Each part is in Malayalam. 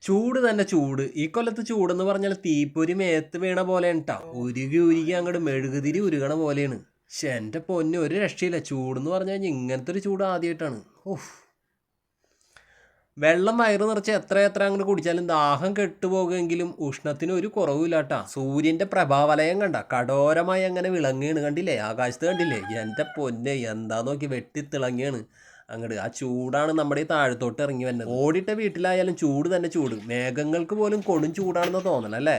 ചൂട് തന്നെ ചൂട്. ഈ കൊല്ലത്ത് ചൂടെന്ന് പറഞ്ഞാൽ തീപ്പൊരി മേത്ത് വീണ പോലെയാണ് ട്ടാ. ഉരുകി ഉരുകി അങ്ങോട്ട് മെഴുകുതിരി ഉരുകണ പോലെയാണ്. പക്ഷെ എൻ്റെ പൊന്ന് ഒരു രക്ഷയില്ല. ചൂടെന്ന് പറഞ്ഞു കഴിഞ്ഞാൽ ഇങ്ങനത്തെ ഒരു ചൂട് ആദ്യമായിട്ടാണ്. ഓഹ്, വെള്ളം വയറ് നിറച്ച് എത്ര അങ്ങോട്ട് കുടിച്ചാലും ദാഹം കെട്ടുപോകുമെങ്കിലും ഉഷ്ണത്തിന് ഒരു കുറവില്ല കേട്ടാ. സൂര്യൻ്റെ പ്രഭാവലയം കണ്ട കടോരമായി അങ്ങനെ വിളങ്ങുകയാണ്. കണ്ടില്ലേ, ആകാശത്ത് കണ്ടില്ലേ? എൻ്റെ പൊന്നെ എന്താ നോക്കി വെട്ടിത്തിളങ്ങിയാണ് അങ്ങോട്ട്. ആ ചൂടാണ് നമ്മുടെ ഈ താഴത്തോട്ട് ഇറങ്ങി വരുന്നത്. ഓടിട്ട വീട്ടിലായാലും ചൂട് തന്നെ ചൂട്. മേഘങ്ങൾക്ക് പോലും കൊടും ചൂടാണെന്ന് തോന്നണം അല്ലേ?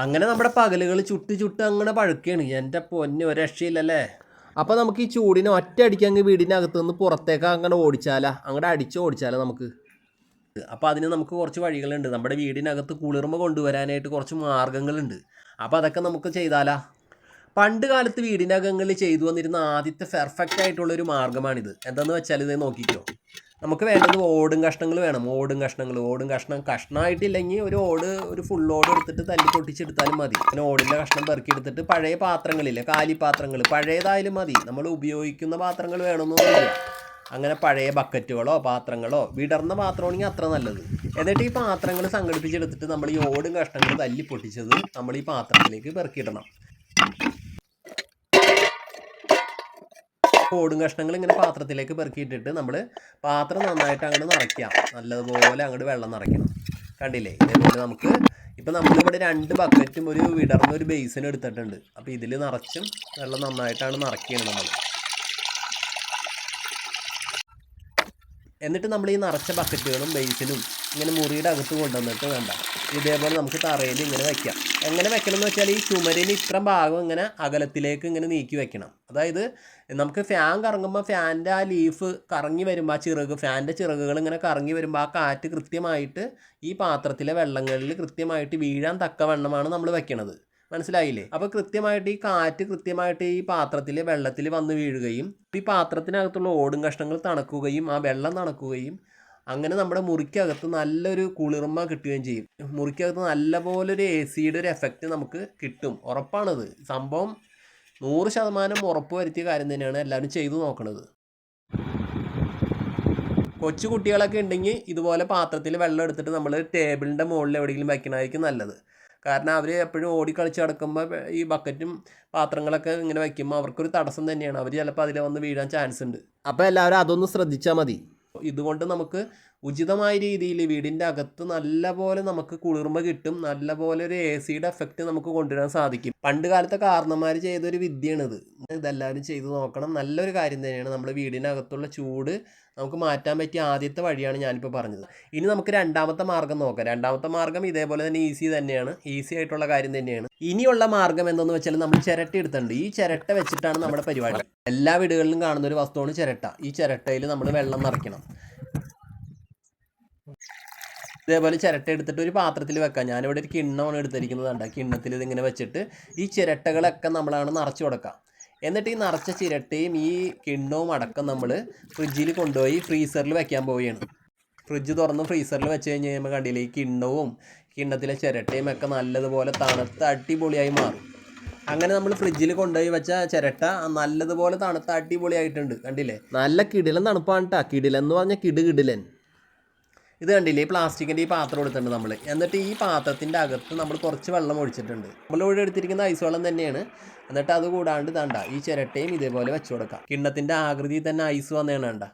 അങ്ങനെ നമ്മുടെ പകലുകൾ ചുട്ട് അങ്ങനെ പഴുക്കുകയാണ്. എൻ്റെ പൊന്നെ ഒരു രക്ഷയില്ലല്ലേ? അപ്പോൾ നമുക്ക് ഈ ചൂടിനെ ഒറ്റ അടിക്ക് അങ്ങ് വീടിനകത്ത് നിന്ന് പുറത്തേക്ക് അങ്ങനെ ഓടിച്ചാലാ, അങ്ങോട്ട് ഓടിച്ചാലോ നമുക്ക്. അപ്പോൾ അതിന് നമുക്ക് കുറച്ച് വഴികളുണ്ട്. നമ്മുടെ വീടിനകത്ത് കുളിർമ കൊണ്ടുവരാനായിട്ട് കുറച്ച് മാർഗ്ഗങ്ങളുണ്ട്. അപ്പോൾ അതൊക്കെ നമുക്ക് ചെയ്താലാ. പണ്ട് കാലത്ത് വീടിനകങ്ങളിൽ ചെയ്തു വന്നിരുന്ന ആദ്യത്തെ പെർഫെക്റ്റ് ആയിട്ടുള്ളൊരു മാർഗ്ഗമാണിത്. എന്താണെന്ന് വെച്ചാൽ ഇത് നോക്കിക്കോ. നമുക്ക് വേണ്ടത് ഓടും കഷ്ണങ്ങൾ വേണം. ഓടും കഷ്ണമായിട്ടില്ലെങ്കിൽ ഒരു ഫുൾ ഓട് എടുത്തിട്ട് തല്ലി പൊട്ടിച്ചെടുത്താലും മതി. പിന്നെ ഓടിൻ്റെ കഷ്ണം പെറുക്കിയെടുത്തിട്ട് പഴയ പാത്രങ്ങളില്ലേ, കാലിപ്പാത്രങ്ങൾ, പഴയതായാലും മതി. നമ്മൾ ഉപയോഗിക്കുന്ന പാത്രങ്ങൾ വേണമെന്നൊന്നുമില്ല. അങ്ങനെ പഴയ ബക്കറ്റുകളോ പാത്രങ്ങളോ, വിടർന്ന പാത്രമാണെങ്കിൽ അത്ര നല്ലത്. എന്നിട്ട് ഈ പാത്രങ്ങൾ സംഘടിപ്പിച്ചെടുത്തിട്ട് നമ്മൾ ഈ ഓടും കഷ്ണങ്ങൾ തല്ലി പൊട്ടിച്ചത് നമ്മൾ ഈ പാത്രത്തിലേക്ക് പെറുക്കിയിടണം. ഓടും കഷ്ണങ്ങൾ ഇങ്ങനെ പാത്രത്തിലേക്ക് പെറുക്കിയിട്ടിട്ട് നമ്മൾ പാത്രം നന്നായിട്ട് അങ്ങോട്ട് നിറയ്ക്കാം. നല്ലതുപോലെ അങ്ങോട്ട് വെള്ളം നിറയ്ക്കണം. കണ്ടില്ലേ? ഇതേപോലെ നമുക്ക് ഇപ്പം നമ്മളിവിടെ 2 ബക്കറ്റും ഒരു വിടർന്ന ഒരു ബേസിനും എടുത്തിട്ടുണ്ട്. അപ്പോൾ ഇതിൽ നിറച്ചും വെള്ളം നന്നായിട്ടാണ് നിറയ്ക്കുകയാണ് നമ്മൾ. എന്നിട്ട് നമ്മൾ ഈ നിറച്ച ബക്കറ്റുകളും ബേസിനും ഇങ്ങനെ മുറിയുടെ അകത്ത് കൊണ്ടുവന്നിട്ട് വേണ്ട ഇതേപോലെ നമുക്ക് തറയിൽ ഇങ്ങനെ വയ്ക്കാം. എങ്ങനെ വെക്കണം എന്ന് വെച്ചാൽ ഈ ചുമരിന് ഇത്ര ഭാഗം ഇങ്ങനെ അകലത്തിലേക്ക് ഇങ്ങനെ നീക്കി വെക്കണം. അതായത് നമുക്ക് ഫാൻ കറങ്ങുമ്പോൾ ഫാനിൻ്റെ ആ ലീഫ് കറങ്ങി വരുമ്പോൾ ആ ഫാനിൻ്റെ ചിറകുകൾ ഇങ്ങനെ കറങ്ങി വരുമ്പോൾ ആ കാറ്റ് കൃത്യമായിട്ട് ഈ പാത്രത്തിലെ വെള്ളങ്ങളിൽ കൃത്യമായിട്ട് വീഴാൻ തക്കവണ്ണമാണ് നമ്മൾ വെക്കണത്. മനസ്സിലായില്ലേ? അപ്പോൾ കൃത്യമായിട്ട് ഈ കാറ്റ് കൃത്യമായിട്ട് ഈ പാത്രത്തിൽ വെള്ളത്തിൽ വന്ന് വീഴുകയും ഈ പാത്രത്തിനകത്തുള്ള ഓടും കഷ്ണങ്ങൾ തണുക്കുകയും ആ വെള്ളം തണുക്കുകയും അങ്ങനെ നമ്മുടെ മുറിക്കകത്ത് നല്ലൊരു കുളിർമ കിട്ടുകയും ചെയ്യും. മുറിക്കകത്ത് നല്ലപോലെ ഒരു AC-യുടെ ഒരു എഫക്റ്റ് നമുക്ക് കിട്ടും. ഉറപ്പാണത്. സംഭവം 100% ഉറപ്പ് വരുത്തിയ കാര്യം തന്നെയാണ്. എല്ലാവരും ചെയ്തു നോക്കണത്. കൊച്ചു കുട്ടികളൊക്കെ ഉണ്ടെങ്കിൽ ഇതുപോലെ പാത്രത്തിൽ വെള്ളം എടുത്തിട്ട് നമ്മൾ ടേബിളിൻ്റെ മുകളിൽ എവിടെയെങ്കിലും വയ്ക്കണമായിരിക്കും നല്ലത്. കാരണം അവർ എപ്പോഴും ഓടിക്കളിച്ച് നടക്കുമ്പോൾ ഈ ബക്കറ്റും പാത്രങ്ങളൊക്കെ ഇങ്ങനെ വയ്ക്കുമ്പോൾ അവർക്കൊരു തടസ്സം തന്നെയാണ്. അവർ ചിലപ്പോൾ അതിൽ വന്ന് വീഴാൻ ചാൻസ് ഉണ്ട്. അപ്പോൾ എല്ലാവരും അതൊന്ന് ശ്രദ്ധിച്ചാൽ മതി. ഇതുകൊണ്ട് നമുക്ക് ഉചിതമായ രീതിയിൽ വീടിൻ്റെ അകത്ത് നല്ലപോലെ നമുക്ക് കുളിർമ കിട്ടും. നല്ലപോലെ ഒരു AC-യുടെ എഫക്റ്റ് നമുക്ക് കൊണ്ടുവരാൻ സാധിക്കും. പണ്ട് കാലത്തെ കാരണന്മാർ ചെയ്തൊരു വിദ്യയാണിത്. ഇതെല്ലാവരും ചെയ്തു നോക്കണം. നല്ലൊരു കാര്യം തന്നെയാണ്. നമ്മുടെ വീടിനകത്തുള്ള ചൂട് നമുക്ക് മാറ്റാൻ പറ്റിയ ആദ്യത്തെ വഴിയാണ് ഞാനിപ്പോൾ പറഞ്ഞത്. ഇനി നമുക്ക് രണ്ടാമത്തെ മാർഗ്ഗം നോക്കാം. രണ്ടാമത്തെ മാർഗ്ഗം ഇതേപോലെ തന്നെ ഈസി ആയിട്ടുള്ള കാര്യം തന്നെയാണ്. ഇനിയുള്ള മാർഗ്ഗം എന്തെന്ന് വെച്ചാൽ നമ്മൾ ചിരട്ട എടുത്തിട്ടുണ്ട്. ഈ ചിരട്ട വെച്ചിട്ടാണ് നമ്മുടെ പരിപാടി. എല്ലാ വീടുകളിലും കാണുന്ന ഒരു വസ്തുവാണ് ചിരട്ട. ഈ ചിരട്ടയിൽ നമ്മൾ വെള്ളം നിറയ്ക്കണം. ഇതേപോലെ ചിരട്ട എടുത്തിട്ട് ഒരു പാത്രത്തിൽ വെക്കാം. ഞാനിവിടെ ഒരു കിണ്ണമാണ് എടുത്തിരിക്കുന്നത്. കിണ്ണത്തിൽ ഇതിങ്ങനെ വെച്ചിട്ട് ഈ ചിരട്ടകളൊക്കെ നമ്മളാണ് നിറച്ച് കൊടുക്കാം. എന്നിട്ട് ഈ നിറച്ച ചിരട്ടയും ഈ കിണ്ണവും അടക്കം നമ്മൾ ഫ്രിഡ്ജിൽ കൊണ്ടുപോയി ഫ്രീസറിൽ വെക്കാൻ പോവുകയാണ്. ഫ്രിഡ്ജ് തുറന്ന് ഫ്രീസറിൽ വെച്ച് കഴിഞ്ഞ് കഴിയുമ്പോൾ കണ്ടില്ലേ, ഈ കിണ്ണത്തിലെ ചിരട്ടയും ഒക്കെ നല്ലതുപോലെ തണുത്ത് അടിപൊളിയായി മാറും. അങ്ങനെ നമ്മൾ ഫ്രിഡ്ജിൽ കൊണ്ടുപോയി വെച്ച ചിരട്ട നല്ലതുപോലെ തണുത്ത് അടിപൊളിയായിട്ടുണ്ട്. കണ്ടില്ലേ? നല്ല കിടിലൻ തണുപ്പാണ് കേട്ടോ. കിടിലൻ എന്ന് പറഞ്ഞാൽ കിടിലൻ. ഇത് കണ്ടില്ലേ, ഈ പ്ലാസ്റ്റിക്കിൻ്റെ ഈ പാത്രം എടുത്തിട്ടുണ്ട് നമ്മൾ. എന്നിട്ട് ഈ പാത്രത്തിൻ്റെ അകത്ത് നമ്മൾ കുറച്ച് വെള്ളം ഒഴിച്ചിട്ടുണ്ട്. നമ്മളിവിടെ എടുത്തിരിക്കുന്ന ഐസ് വെള്ളം തന്നെയാണ്. എന്നിട്ട് അത് കൂടാണ്ട് തണ്ട ഈ ചിരട്ടയും ഇതേപോലെ വെച്ച് കൊടുക്കാം. കിണ്ണത്തിൻ്റെ ആകൃതിയിൽ തന്നെ ഐസ് വന്നതാണ് കണ്ട.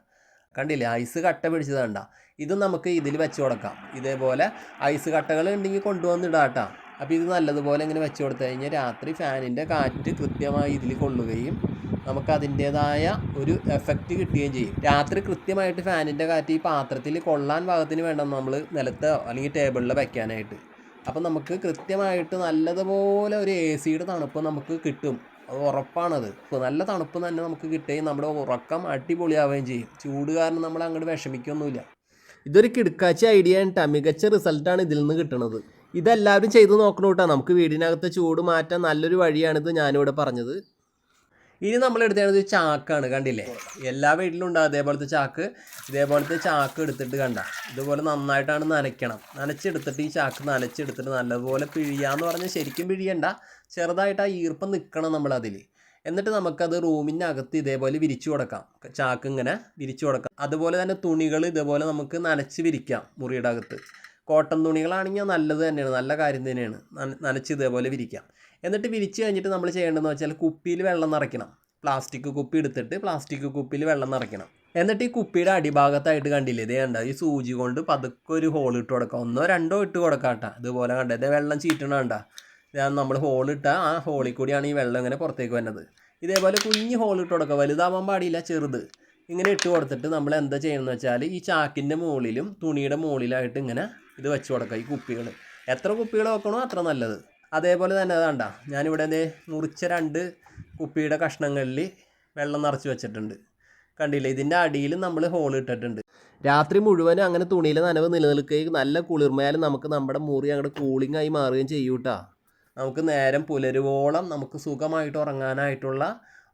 കണ്ടില്ലേ, ഐസ് കട്ട പിടിച്ചത് കണ്ട. ഇത് നമുക്ക് ഇതിൽ വെച്ച് കൊടുക്കാം. ഇതേപോലെ ഐസ് കട്ടകൾ ഉണ്ടെങ്കിൽ കൊണ്ടുവന്നിടാം കേട്ടോ. അപ്പോൾ ഇത് നല്ലതുപോലെ ഇങ്ങനെ വെച്ച് കൊടുത്തു കഴിഞ്ഞാൽ രാത്രി ഫാനിൻ്റെ കാറ്റ് കൃത്യമായി ഇതിൽ കൊള്ളുകയും നമുക്ക് അതിൻ്റേതായ ഒരു എഫക്റ്റ് കിട്ടുകയും ചെയ്യും. രാത്രി കൃത്യമായിട്ട് ഫാനിൻ്റെ കാറ്റ് ഈ പാത്രത്തിൽ കൊള്ളാൻ പാകത്തിന് വേണം നമ്മൾ നിലത്തോ അല്ലെങ്കിൽ ടേബിളിൽ വയ്ക്കാനായിട്ട്. അപ്പം നമുക്ക് കൃത്യമായിട്ട് നല്ലതുപോലെ ഒരു AC-യുടെ തണുപ്പ് നമുക്ക് കിട്ടും. അത് ഉറപ്പാണത്. ഇപ്പോൾ നല്ല തണുപ്പ് തന്നെ നമുക്ക് കിട്ടുകയും നമ്മുടെ ഉറക്കം അടിപൊളിയാവുകയും ചെയ്യും. ചൂട് കാരണം നമ്മൾ അങ്ങോട്ട് വിഷമിക്കൊന്നുമില്ല. ഇതൊരു കിടക്കാച്ച ഐഡിയ ആണ്. മികച്ച റിസൾട്ടാണ് ഇതിൽ നിന്ന് കിട്ടുന്നത്. ഇതെല്ലാവരും ചെയ്ത് നോക്കണം കേട്ടോ. നമുക്ക് വീടിനകത്ത് ചൂട് മാറ്റാൻ നല്ലൊരു വഴിയാണിത് ഞാനിവിടെ പറഞ്ഞത്. ഇനി നമ്മൾ എടുത്തത് ചാക്കാണ്. കണ്ടില്ലേ, എല്ലാ വീട്ടിലും ഉണ്ടാകും ഇതേപോലത്തെ ചാക്ക് എടുത്തിട്ട് കണ്ട ഇതുപോലെ നന്നായിട്ടാണ് നനച്ചെടുത്തിട്ട് ഈ ചാക്ക് നനച്ചെടുത്തിട്ട് നല്ലതുപോലെ പിഴിയാന്ന് പറഞ്ഞാൽ ശരിക്കും പിഴിയണ്ട, ചെറുതായിട്ട് ആ ഈർപ്പം നിൽക്കണം നമ്മളതിൽ. എന്നിട്ട് നമുക്കത് റൂമിനകത്ത് ഇതേപോലെ വിരിച്ചു കൊടുക്കാം. ചാക്ക് ഇങ്ങനെ വിരിച്ചു കൊടുക്കാം. അതുപോലെ തന്നെ തുണികൾ ഇതേപോലെ നമുക്ക് നനച്ച് വിരിക്കാം മുറിയുടെ അകത്ത്. കോട്ടൺ തുണികളാണെങ്കിൽ നല്ലത് തന്നെയാണ്, നല്ല കാര്യം തന്നെയാണ്. നനച്ച് ഇതേപോലെ വിരിക്കാം. എന്നിട്ട് വിരിച്ച് കഴിഞ്ഞിട്ട് നമ്മൾ ചെയ്യേണ്ടതെന്ന് വെച്ചാൽ കുപ്പിയിൽ വെള്ളം നിറയ്ക്കണം. പ്ലാസ്റ്റിക് കുപ്പി എടുത്തിട്ട് പ്ലാസ്റ്റിക് കുപ്പിയിൽ വെള്ളം നിറയ്ക്കണം. എന്നിട്ട് ഈ കുപ്പിയുടെ അടിഭാഗത്തായിട്ട് കണ്ടില്ലേ, ഇതേ കണ്ട ഈ സൂചി കൊണ്ട് പതുക്കെ ഒരു ഹോൾ ഇട്ട് കൊടുക്കാം. 1 2 ഇട്ട് കൊടുക്കാം കേട്ടോ. ഇതുപോലെ കണ്ട ഇതേ വെള്ളം ചീറ്റണ കണ്ട, നമ്മൾ ഹോളിട്ടാൽ ആ ഹോളിൽ കൂടിയാണ് ഈ വെള്ളം ഇങ്ങനെ പുറത്തേക്ക് വരുന്നത്. ഇതേപോലെ കുഞ്ഞ് ഹോൾ ഇട്ട് കൊടുക്കുക, വലുതാവാൻ പാടില്ല, ചെറുത്. ഇങ്ങനെ ഇട്ട് കൊടുത്തിട്ട് നമ്മൾ എന്താ ചെയ്യണമെന്ന് വെച്ചാൽ ഈ ചാക്കിൻ്റെ മുകളിലും തുണിയുടെ മുകളിലായിട്ട് ഇങ്ങനെ ഇത് വെച്ച് കൊടുക്കുക. ഈ കുപ്പികൾ എത്ര കുപ്പികൾ വെക്കണോ അത്ര നല്ലത്. അതേപോലെ തന്നെ അതാണ്ട ഞാനിവിടെ മുറിച്ച 2 കുപ്പിയുടെ കഷ്ണങ്ങളിൽ വെള്ളം നിറച്ച് വെച്ചിട്ടുണ്ട്. കണ്ടില്ലേ, ഇതിൻ്റെ അടിയിലും നമ്മൾ ഹോൾ ഇട്ടിട്ടുണ്ട്. രാത്രി മുഴുവനും അങ്ങനെ തുണിയിലെ നനവ് നിലനിൽക്കുകയും നല്ല കുളിർമയാലും നമുക്ക് നമ്മുടെ മുറി അങ്ങോട്ട് കൂളിംഗ് ആയി മാറുകയും ചെയ്യൂട്ടാ. നമുക്ക് നേരം പുലരുവോളം നമുക്ക് സുഖമായിട്ട് ഉറങ്ങാനായിട്ടുള്ള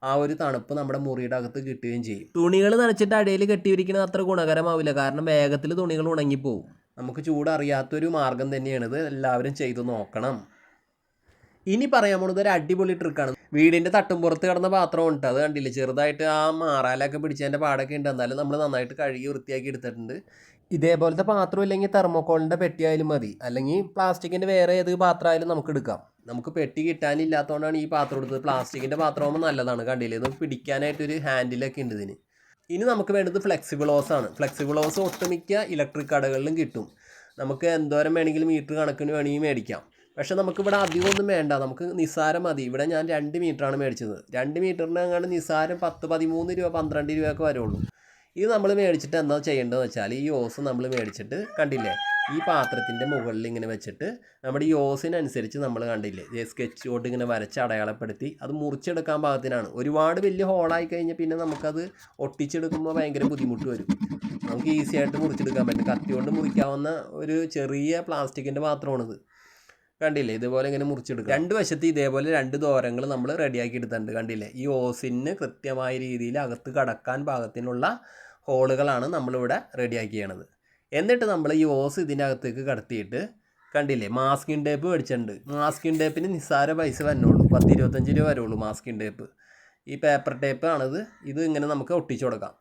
ആ ഒരു തണുപ്പ് നമ്മുടെ മുറിയുടെ അകത്ത് കിട്ടുകയും ചെയ്യും. തുണികൾ നനച്ചിട്ട് അടിയിൽ കെട്ടിയിരിക്കുന്നത് അത്ര ഗുണകരമാവില്ല, കാരണം വേഗത്തിൽ തുണികൾ ഉണങ്ങിപ്പോവും. നമുക്ക് ചൂടറിയാത്തൊരു മാർഗം തന്നെയാണിത്, എല്ലാവരും ചെയ്തു നോക്കണം. ഇനി പറയാൻ പോകുന്നത് ഒരു അടിപൊളി ട്രിക്കാണ്. വീടിൻ്റെ തട്ടുംപുറത്ത് കിടന്ന പാത്രം ഉണ്ട്, അത് കണ്ടില്ലേ, ചെറുതായിട്ട് ആ മാറാലൊക്കെ പിടിച്ചതിൻ്റെ പാടൊക്കെ ഉണ്ട്. എന്നാലും നമ്മൾ നന്നായിട്ട് കഴുകി വൃത്തിയാക്കി എടുത്തിട്ടുണ്ട്. ഇതേപോലത്തെ പാത്രം ഇല്ലെങ്കിൽ തെർമോക്കോളിൻ്റെ പെട്ടിയായാലും മതി, അല്ലെങ്കിൽ പ്ലാസ്റ്റിക്കിൻ്റെ വേറെ ഏത് പാത്രമായാലും നമുക്ക് എടുക്കാം. നമുക്ക് പെട്ടി കിട്ടാനില്ലാത്തതുകൊണ്ടാണ് ഈ പാത്രം എടുത്തത്. പ്ലാസ്റ്റിക്കിൻ്റെ പാത്രമാകുമ്പോൾ നല്ലതാണ്. കണ്ടില്ലേ, ഇത് പിടിക്കാനായിട്ടൊരു ഹാൻഡിലൊക്കെ ഉണ്ട് ഇതിന്. ഇനി നമുക്ക് വേണ്ടത് ഫ്ലെക്സിബിൾ ഹോസാണ്. ഫ്ലെക്സിബിൾ ഹോസ് ഒട്ടുമിക്ക ഇലക്ട്രിക് കടകളിലും കിട്ടും. നമുക്ക് എന്തോരം വേണമെങ്കിലും മീറ്റർ കണക്കിന് വേണമെങ്കിൽ മേടിക്കാം. പക്ഷേ നമുക്കിവിടെ അധികമൊന്നും വേണ്ട, നമുക്ക് നിസ്സാരം മതി. ഇവിടെ ഞാൻ 2 മീറ്ററാണ് മേടിച്ചത്. 2 മീറ്ററിന് അങ്ങാണ്ട് നിസ്സാരം 10 13 രൂപ 12 രൂപയൊക്കെ വരുള്ളൂ. ഇത് നമ്മൾ മേടിച്ചിട്ട് എന്താ ചെയ്യേണ്ടതെന്ന് വെച്ചാൽ ഈ ഓസ് നമ്മൾ മേടിച്ചിട്ട് കണ്ടില്ലേ, ഈ പാത്രത്തിൻ്റെ മുകളിൽ ഇങ്ങനെ വെച്ചിട്ട് നമ്മുടെ ഈ ഓസിനനുസരിച്ച് നമ്മൾ കണ്ടില്ലേ സ്കെച്ച് കൊണ്ട് ഇങ്ങനെ വരച്ച് അടയാളപ്പെടുത്തി അത് മുറിച്ചെടുക്കാൻ പാകത്തിനാണ്. ഒരുപാട് വലിയ ഹോളായി കഴിഞ്ഞാൽ പിന്നെ നമുക്കത് ഒട്ടിച്ചെടുക്കുമ്പോൾ ഭയങ്കര ബുദ്ധിമുട്ട് വരും. നമുക്ക് ഈസി ആയിട്ട് മുറിച്ചെടുക്കാൻ പറ്റും. കത്തി കൊണ്ട് മുറിക്കാവുന്ന ഒരു ചെറിയ പ്ലാസ്റ്റിക്കിൻ്റെ പാത്രമാണിത്. കണ്ടില്ലേ, ഇതുപോലെ ഇങ്ങനെ മുറിച്ചെടുക്കുക. 2 വശത്ത് ഇതേപോലെ 2 ദ്വാരങ്ങൾ നമ്മൾ റെഡിയാക്കി എടുത്തിട്ടുണ്ട്. കണ്ടില്ലേ, ഈ ഓസിന് കൃത്യമായ രീതിയിൽ അകത്ത് കടക്കാൻ പാകത്തിനുള്ള ഹോളുകളാണ് നമ്മളിവിടെ റെഡിയാക്കി ചെയ്യണത്. എന്നിട്ട് നമ്മൾ ഈ ഓസ് ഇതിൻ്റെ അകത്തേക്ക് കടത്തിയിട്ട് കണ്ടില്ലേ, മാസ്കിൻ ടേപ്പ് മേടിച്ചിട്ടുണ്ട്. മാസ്കിൻ ടേപ്പിന് നിസ്സാര പൈസ വരണുള്ളൂ, 10 25 രൂപ വരുള്ളൂ മാസ്കിൻ ടേപ്പ്. ഈ പേപ്പർ ടേപ്പ് ആണിത്. ഇത് ഇങ്ങനെ നമുക്ക് ഒട്ടിച്ചു കൊടുക്കാം.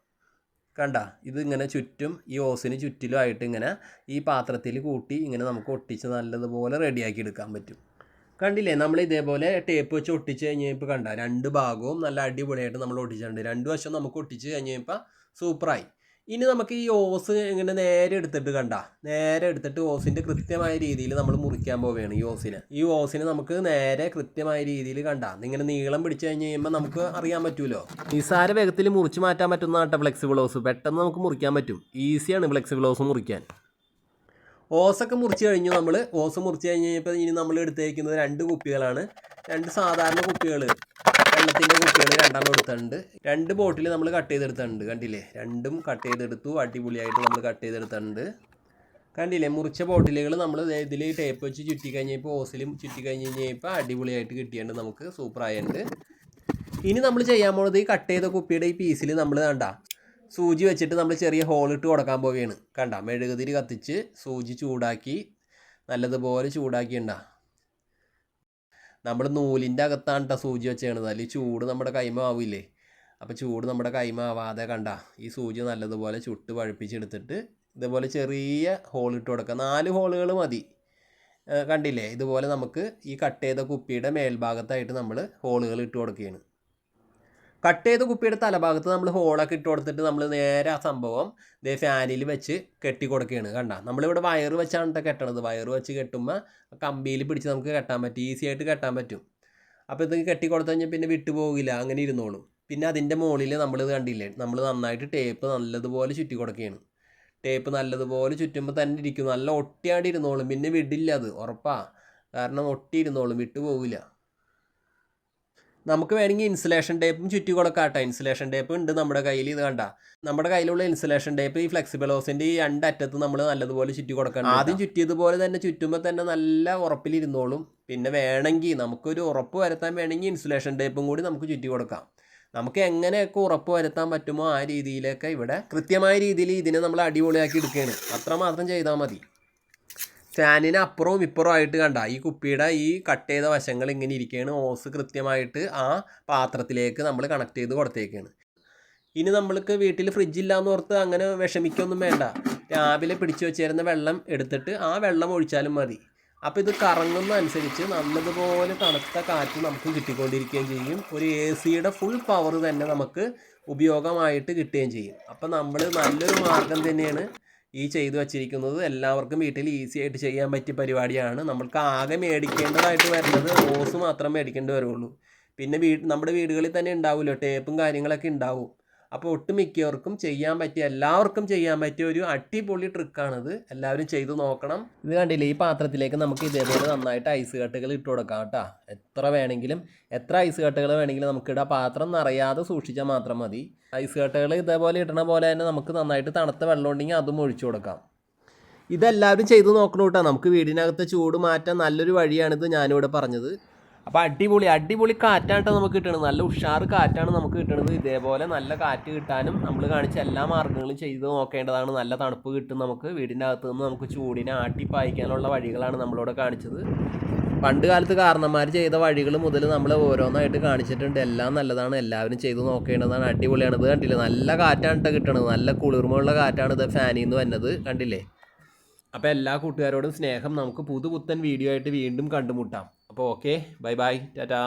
കണ്ട, ഇതിങ്ങനെ ചുറ്റും ഈ ഓസിന് ചുറ്റിലുമായിട്ട് ഇങ്ങനെ ഈ പാത്രത്തിൽ കൂട്ടി ഇങ്ങനെ നമുക്ക് ഒട്ടിച്ച് നല്ലതുപോലെ റെഡിയാക്കി എടുക്കാൻ പറ്റും. കണ്ടില്ലേ, നമ്മൾ ഇതേപോലെ ടേപ്പ് വെച്ച് ഒട്ടിച്ച് കഴിഞ്ഞപ്പോൾ കണ്ട 2 ഭാഗവും നല്ല അടിപൊളിയായിട്ട് നമ്മൾ ഒട്ടിച്ചിട്ടുണ്ട്. 2 വശം നമുക്ക് ഒട്ടിച്ച് കഴിഞ്ഞപ്പോൾ സൂപ്പറായി. ഇനി നമുക്ക് ഈ ഓസ് ഇങ്ങനെ നേരെ എടുത്തിട്ട് ഓസിൻ്റെ കൃത്യമായ രീതിയിൽ നമ്മൾ മുറിക്കാൻ പോവുകയാണ്. ഈ ഓസിനെ നമുക്ക് നേരെ കൃത്യമായ രീതിയിൽ ഇങ്ങനെ നീളം പിടിച്ച് കഴിഞ്ഞ് കഴിയുമ്പോൾ നമുക്ക് അറിയാൻ പറ്റുമല്ലോ. നിസ്സാര വേഗത്തിൽ മുറിച്ച് മാറ്റാൻ പറ്റുന്ന കേട്ടോ ഫ്ലെക്സിബിൾ ഓസ്. പെട്ടെന്ന് നമുക്ക് മുറിക്കാൻ പറ്റും, ഈസിയാണ് ഫ്ലെക്സിബിൾ ഓസ് മുറിക്കാൻ. ഓസൊക്കെ മുറിച്ച് കഴിഞ്ഞു. ഓസ് മുറിച്ച് കഴിഞ്ഞപ്പോൾ ഇനി നമ്മൾ എടുത്തേക്കുന്നത് 2 കുപ്പികളാണ്. 2 സാധാരണ കുപ്പികൾ, വെള്ളത്തിൻ്റെ കുപ്പികൾ 2 എടുത്തിട്ടുണ്ട്. 2 ബോട്ടിൽ നമ്മൾ കട്ട് ചെയ്തെടുത്തിട്ടുണ്ട്. കണ്ടില്ലേ, 2ഉം കട്ട് ചെയ്തെടുത്തു. അടിപൊളിയായിട്ട് നമ്മൾ കട്ട് ചെയ്തെടുത്തിട്ടുണ്ട്. കണ്ടില്ലേ, മുറിച്ച ബോട്ടിലുകൾ നമ്മൾ ഇതിൽ ടേപ്പ് വെച്ച് ചുറ്റി കഴിഞ്ഞപ്പോൾ ഓസിലും ചുറ്റി കഴിഞ്ഞപ്പോൾ അടിപൊളിയായിട്ട് കിട്ടിയിട്ടുണ്ട്, നമുക്ക് സൂപ്പറായിട്ടുണ്ട്. ഇനി നമ്മൾ ചെയ്യാൻ പോകുന്നത് ഈ കട്ട് ചെയ്ത കുപ്പിയുടെ ഈ പീസിൽ നമ്മൾ സൂചി വെച്ചിട്ട് നമ്മൾ ചെറിയ ഹോളിട്ട് കൊടുക്കാൻ പോവുകയാണ്. മെഴുകുതിരി കത്തിച്ച് സൂചി ചൂടാക്കി നല്ലതുപോലെ ചൂടാക്കിയുണ്ടാ. നമ്മൾ നൂലിൻ്റെ അകത്താണ് കേട്ടോ സൂചി വെച്ചേണത്. അല്ലെങ്കിൽ ചൂട് നമ്മുടെ കൈമ ആവില്ലേ. അപ്പോൾ ചൂട് നമ്മുടെ കൈമ ആവാതെ ഈ സൂചി നല്ലതുപോലെ ചുട്ട് പഴുപ്പിച്ചെടുത്തിട്ട് ഇതുപോലെ ചെറിയ ഹോളിട്ട് കൊടുക്കുക. 4 ഹോളുകൾ മതി. കണ്ടില്ലേ, ഇതുപോലെ നമുക്ക് ഈ കട്ട് ചെയ്ത കുപ്പിയുടെ മേൽഭാഗത്തായിട്ട് നമ്മൾ ഹോളുകൾ ഇട്ട് കൊടുക്കുകയാണ്. കട്ട് ചെയ്ത കുപ്പിയുടെ തലഭാഗത്ത് നമ്മൾ ഹോളൊക്കെ ഇട്ട് കൊടുത്തിട്ട് നമ്മൾ നേരെ ആ സംഭവം ഫാനിൽ വെച്ച് കെട്ടി കൊടുക്കുകയാണ്. നമ്മളിവിടെ വയറ് വെച്ചാണ് കേട്ടോ കെട്ടണത്. വയറ് വെച്ച് കെട്ടുമ്പോൾ കമ്പിയിൽ പിടിച്ച് നമുക്ക് കെട്ടാൻ പറ്റും, ഈസി ആയിട്ട് കെട്ടാൻ പറ്റും. അപ്പോൾ ഇത് കെട്ടി കൊടുത്തു കഴിഞ്ഞാൽ പിന്നെ വിട്ടു പോകില്ല, അങ്ങനെ ഇരുന്നോളും. പിന്നെ അതിൻ്റെ മുകളിൽ നമ്മളിത് കണ്ടില്ലേ, നമ്മൾ നന്നായിട്ട് ടേപ്പ് നല്ലതുപോലെ ചുറ്റി കൊടുക്കുകയാണ്. ടേപ്പ് നല്ലതുപോലെ ചുറ്റുമ്പോൾ തന്നെ ഇരിക്കും, നല്ല ഒട്ടിയാടി ഇരുന്നോളും. പിന്നെ വിടില്ല, അത് ഉറപ്പാണ്. കാരണം ഒട്ടി ഇരുന്നോളും, വിട്ടു പോകില്ല. നമുക്ക് വേണമെങ്കിൽ ഇൻസുലേഷൻ ടേപ്പും ചുറ്റി കൊടുക്കാം കേട്ടോ. ഇൻസുലേഷൻ ടേപ്പ് ഉണ്ട് നമ്മുടെ കയ്യിൽ. ഇത് നമ്മുടെ കയ്യിലുള്ള ഇൻസുലേഷൻ ടേപ്പ് ഈ ഫ്ലെക്സിബിൾ ഹോസിൻ്റെ ഈ 2 അറ്റത്ത് നമ്മൾ നല്ലതുപോലെ ചുറ്റി കൊടുക്കണം. ആദ്യം ചുറ്റിയതുപോലെ തന്നെ ചുറ്റുമ്പോൾ തന്നെ നല്ല ഉറപ്പിലിരുന്നോളും. പിന്നെ വേണമെങ്കിൽ നമുക്കൊരു ഉറപ്പ് വരുത്താൻ വേണമെങ്കിൽ ഇൻസുലേഷൻ ടേപ്പും കൂടി നമുക്ക് ചുറ്റി കൊടുക്കാം. നമുക്ക് എങ്ങനെയൊക്കെ ഉറപ്പ് വരുത്താൻ പറ്റുമോ ആ രീതിയിലൊക്കെ ഇവിടെ കൃത്യമായ രീതിയിൽ ഇതിനെ നമ്മൾ അടിപൊളിയാക്കി എടുക്കുകയാണ്. അത്രമാത്രം ചെയ്താൽ മതി. ഫാനിന് അപ്പുറവും ഇപ്പുറവും ആയിട്ട് ഈ കുപ്പിയുടെ ഈ കട്ട് ചെയ്ത വശങ്ങൾ ഇങ്ങനെ ഇരിക്കുകയാണ്. ഓസ് കൃത്യമായിട്ട് ആ പാത്രത്തിലേക്ക് നമ്മൾ കണക്ട് ചെയ്ത് കൊടുത്തേക്കാണ്. ഇനി നമ്മൾക്ക് വീട്ടിൽ ഫ്രിഡ്ജില്ലാന്ന് ഓർത്ത് അങ്ങനെ വിഷമിക്കൊന്നും വേണ്ട. രാവിലെ പിടിച്ചു വെച്ചിരുന്ന വെള്ളം എടുത്തിട്ട് ആ വെള്ളം ഒഴിച്ചാലും മതി. അപ്പോൾ ഇത് കറങ്ങുന്ന അനുസരിച്ച് നല്ലതുപോലെ തണുത്ത കാറ്റ് നമുക്ക് കിട്ടിക്കൊണ്ടിരിക്കുകയും ചെയ്യും. ഒരു AC-യുടെ ഫുൾ പവർ തന്നെ നമുക്ക് ഉപയോഗമായിട്ട് കിട്ടുകയും ചെയ്യും. അപ്പോൾ നമ്മൾ നല്ലൊരു മാർഗം തന്നെയാണ് ഈ ചെയ്തു വച്ചിരിക്കുന്നത്. എല്ലാവർക്കും വീട്ടിൽ ഈസി ആയിട്ട് ചെയ്യാൻ പറ്റിയ പരിപാടിയാണ്. നമ്മൾക്ക് ആകെ മേടിക്കേണ്ടതായിട്ട് വരുന്നത് ഓസ് മാത്രം മേടിക്കേണ്ടി വരുള്ളൂ. പിന്നെ നമ്മുടെ വീടുകളിൽ തന്നെ ഉണ്ടാവുമല്ലോ, ടേപ്പും കാര്യങ്ങളൊക്കെ ഉണ്ടാവും. അപ്പോൾ ഒട്ടുമിക്കവർക്കും ചെയ്യാൻ പറ്റിയ, എല്ലാവർക്കും ചെയ്യാൻ പറ്റിയ ഒരു അടിപൊളി ട്രിക്കാണിത്. എല്ലാവരും ചെയ്തു നോക്കണം. ഇത് കണ്ടില്ലേ, ഈ പാത്രത്തിലേക്ക് നമുക്ക് ഇതേപോലെ നന്നായിട്ട് ഐസ് കട്ടകൾ ഇട്ട് കൊടുക്കാം കേട്ടോ. എത്ര ഐസ് കട്ടകൾ വേണമെങ്കിലും നമുക്കിടാം. പാത്രം നിറയാതെ സൂക്ഷിച്ചാൽ മാത്രം മതി. ഐസ് കട്ടകൾ ഇതേപോലെ ഇടണ പോലെ തന്നെ നമുക്ക് നന്നായിട്ട് തണുത്ത വെള്ളം ഉണ്ടെങ്കിൽ അതും ഒഴിച്ചു കൊടുക്കാം. ഇതെല്ലാവരും ചെയ്തു നോക്കണം കേട്ടോ. നമുക്ക് വീടിനകത്ത് ചൂട് മാറ്റാൻ നല്ലൊരു വഴിയാണിത് ഞാനിവിടെ പറഞ്ഞത്. അപ്പോൾ അടിപൊളി കാറ്റാണ് നമുക്ക് കിട്ടണത്. നല്ല ഉഷാറ് കാറ്റാണ് നമുക്ക് കിട്ടണത്. ഇതേപോലെ നല്ല കാറ്റ് കിട്ടാനും നമ്മൾ കാണിച്ച എല്ലാ മാർഗ്ഗങ്ങളും ചെയ്ത് നോക്കേണ്ടതാണ്. നല്ല തണുപ്പ് കിട്ടും നമുക്ക്. വീടിൻ്റെ അകത്ത് നിന്ന് നമുക്ക് ചൂടിനെ ആട്ടിപ്പായിക്കാനുള്ള വഴികളാണ് നമ്മളിവിടെ കാണിച്ചത്. പണ്ട് കാലത്ത് കാരണന്മാർ ചെയ്ത വഴികൾ മുതൽ നമ്മൾ ഓരോന്നായിട്ട് കാണിച്ചിട്ടുണ്ട്. എല്ലാം നല്ലതാണ്, എല്ലാവരും ചെയ്ത് നോക്കേണ്ടതാണ്. അടിപൊളിയാണ്. ഇത് കണ്ടില്ലേ, നല്ല കാറ്റാണ് കേട്ടോ കിട്ടണത്. നല്ല കുളിർമയുള്ള കാറ്റാണ് ഇത് ഫാനിൽ നിന്ന് വന്നത്, കണ്ടില്ലേ. അപ്പോൾ എല്ലാ കൂട്ടുകാരോടും സ്നേഹം. നമുക്ക് പുതുപുത്തൻ വീഡിയോ ആയിട്ട് വീണ്ടും കണ്ടുമുട്ടാം. അപ്പോൾ ഓക്കെ, ബൈ ബൈ, ടാറ്റാ.